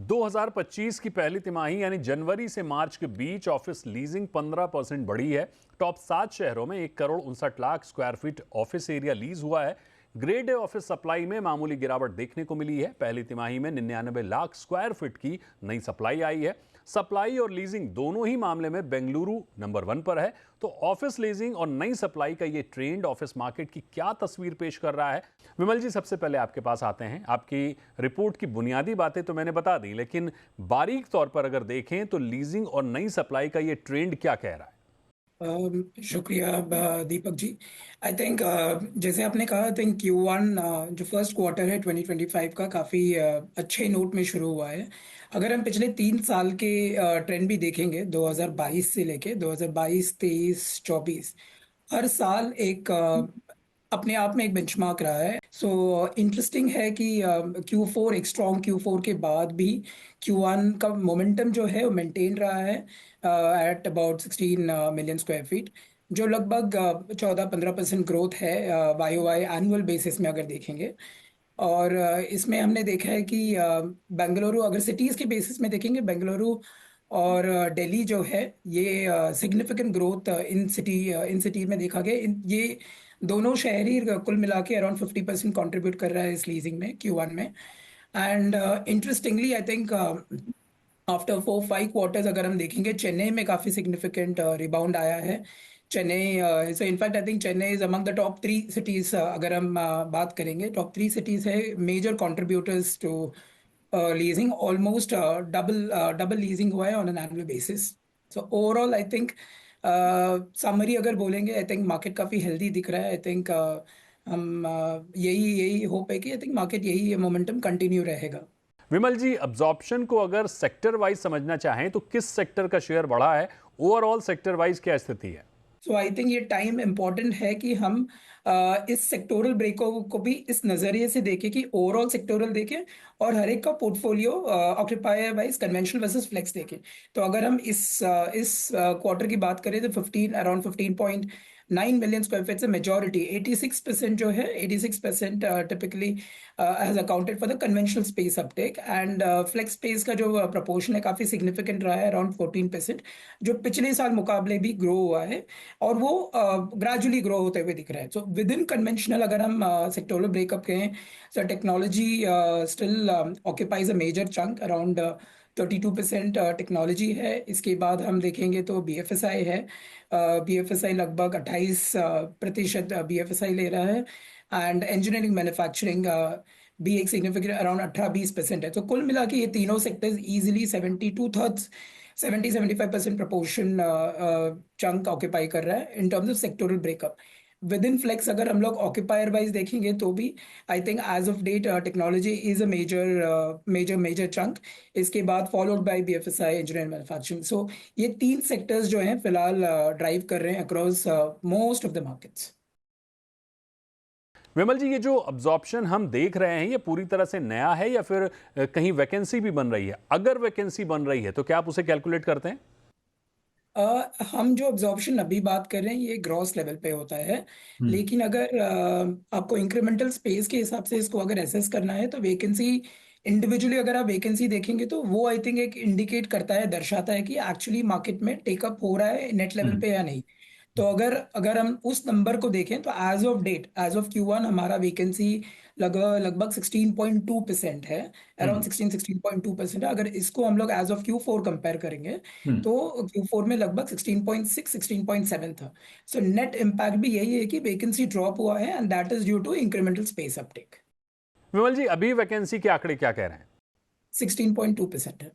2025 की पहली तिमाही यानी जनवरी से मार्च के बीच ऑफिस लीजिंग 15% बढ़ी है। टॉप 7 शहरों में 1,59,00,000 square feet office area lease हुआ है। ग्रेड ए ऑफिस सप्लाई में मामूली गिरावट देखने को मिली है। पहली तिमाही में 99 लाख स्क्वायर फीट की नई सप्लाई आई है। सप्लाई और लीजिंग दोनों ही मामले में बेंगलुरु नंबर 1 पर है। तो ऑफिस लीजिंग और नई सप्लाई का ये ट्रेंड ऑफिस मार्केट की क्या तस्वीर पेश कर रहा है? विमल जी, सबसे पहले आपके पास आते हैं। आपकी रिपोर्ट की बुनियादी बातें तो मैंने बता दी, लेकिन बारीक तौर पर अगर देखें तो लीजिंग और नई सप्लाई का ये ट्रेंड क्या कह रहा है? शुक्रिया दीपक जी। आई थिंक जैसे आपने कहा, आई थिंक Q1 जो फर्स्ट क्वार्टर है 2025 का काफ़ी अच्छे नोट में शुरू हुआ है। अगर हम पिछले 3 साल के ट्रेंड भी देखेंगे, 2022 से लेके 2022, 23, 24, हर साल एक अपने आप में एक बेंचमार्क रहा है। सो इंटरेस्टिंग है कि Q4, एक स्ट्रॉन्ग Q4 के बाद भी Q1 का मोमेंटम जो है वो मेंटेन रहा है at about 16 million square feet, जो लगभग 14-15% ग्रोथ है YOY एनुअल बेसिस में अगर देखेंगे। और इसमें हमने देखा है कि बेंगलुरु, अगर सिटीज़ के बेसिस में देखेंगे, बेंगलुरु और दिल्ली जो है ये सिग्निफिकेंट ग्रोथ इन सिटी में देखा गया। ये दोनों शहर ही कुल मिला के अराउंड 50% कॉन्ट्रीब्यूट कर रहा है इस लीजिंग में Q1 में। And interestingly I think after 4-5 quarters अगर हम देखेंगे, चेन्नई में काफ़ी सिग्निफिकेंट रिबाउंड आया है। Chennai so in fact I think Chennai is among the top 3 cities. अगर हम बात करेंगे, टॉप 3 सिटीज़ है major contributors to leasing. Almost double double leasing हुआ है on an annual basis. So overall I think summary अगर बोलेंगे, आई थिंक मार्केट काफ़ी हेल्दी दिख रहा है। आई थिंक हम यही यही होप है कि आई थिंक मार्केट यही मोमेंटम कंटिन्यू रहेगा। विमल जी, अब्जॉर्प्शन को अगर सेक्टर वाइज समझना चाहें तो किस सेक्टर का शेयर बढ़ा है? ओवरऑल सेक्टर वाइज क्या स्थिति है? सो आई थिंक ये टाइम इम्पॉर्टेंट है कि हम इस सेक्टोरल ब्रेकआउट को भी इस नज़रिए से देखें कि ओवरऑल सेक्टोरल देखें और हर एक का portfolio occupier wise conventional versus flex देखें। तो अगर हम इस क्वार्टर की बात करें तो 15 मिलियन स्क्वायर फीट से मेजॉरिटी 86% जो है, 86% typically has accounted for the conventional space uptake. And flex space का जो प्रपोर्शन है काफ़ी सिग्निफिकेंट रहा है, अराउंड 14%, जो पिछले साल मुकाबले भी ग्रो हुआ है और वो ग्रेजुअली ग्रो होते हुए दिख रहा है। सो विद इन कन्वेंशनल अगर हम सेक्टोरल ब्रेकअप कहें, so technology still occupies a major chunk, around 32% technology है। इसके बाद हम देखेंगे तो BFSI है। BFSI लगभग 28% BFSI ले रहा है। एंड इंजीनियरिंग मैन्युफैक्चरिंग भी एक सिग्निफिकेंट अराउंड 18-20% है। तो कुल मिला के ये तीनों sectors easily 70% proportion chunk occupy कर रहा है in terms of sectoral breakup. Within flex अगर हम लोग ऑक्यूपायर वाइज देखेंगे तो भी I think as of date technology is a major chunk. इसके बाद followed by BFSI, engineering manufacturing. So ये 3 सेक्टर्स जो हैं फिलहाल ड्राइव कर रहे हैं across most of the markets. Vimal ji, ये जो अब्जॉर्प्शन हम देख रहे हैं ये पूरी तरह से नया है या फिर कहीं वैकेंसी भी बन रही है? अगर वैकेंसी बन रही है तो क्या आप उसे कैलकुलेट करते हैं? हम जो अब्जॉर्प्शन अभी बात कर रहे हैं ये ग्रॉस लेवल पे होता है। हम्म। लेकिन अगर आपको इंक्रीमेंटल स्पेस के हिसाब से इसको अगर एसेस करना है तो वैकेंसी इंडिविजुअली अगर आप वैकेंसी देखेंगे तो वो आई थिंक एक इंडिकेट करता है, दर्शाता है कि एक्चुअली मार्केट में टेकअप हो रहा है नेट लेवल हम्म। पे या नहीं। तो अगर अगर हम उस नंबर को देखें तो as of date, as of Q1 हमारा वैकेंसी लगभग लगभग 16.2% है, अराउंड हम्म। 16-16.2% है। अगर इसको हम लोग एज ऑफ Q4 कंपेयर करेंगे हम्म। तो Q4 में लगभग 16.6, 16.7 था। सो नेट इम्पैक्ट भी यही है कि वैकेंसी ड्रॉप हुआ है and that is due to incremental space uptake. Vimal ji, अभी वैकेंसी के आंकड़े क्या कह रहे हैं? 16.2% है।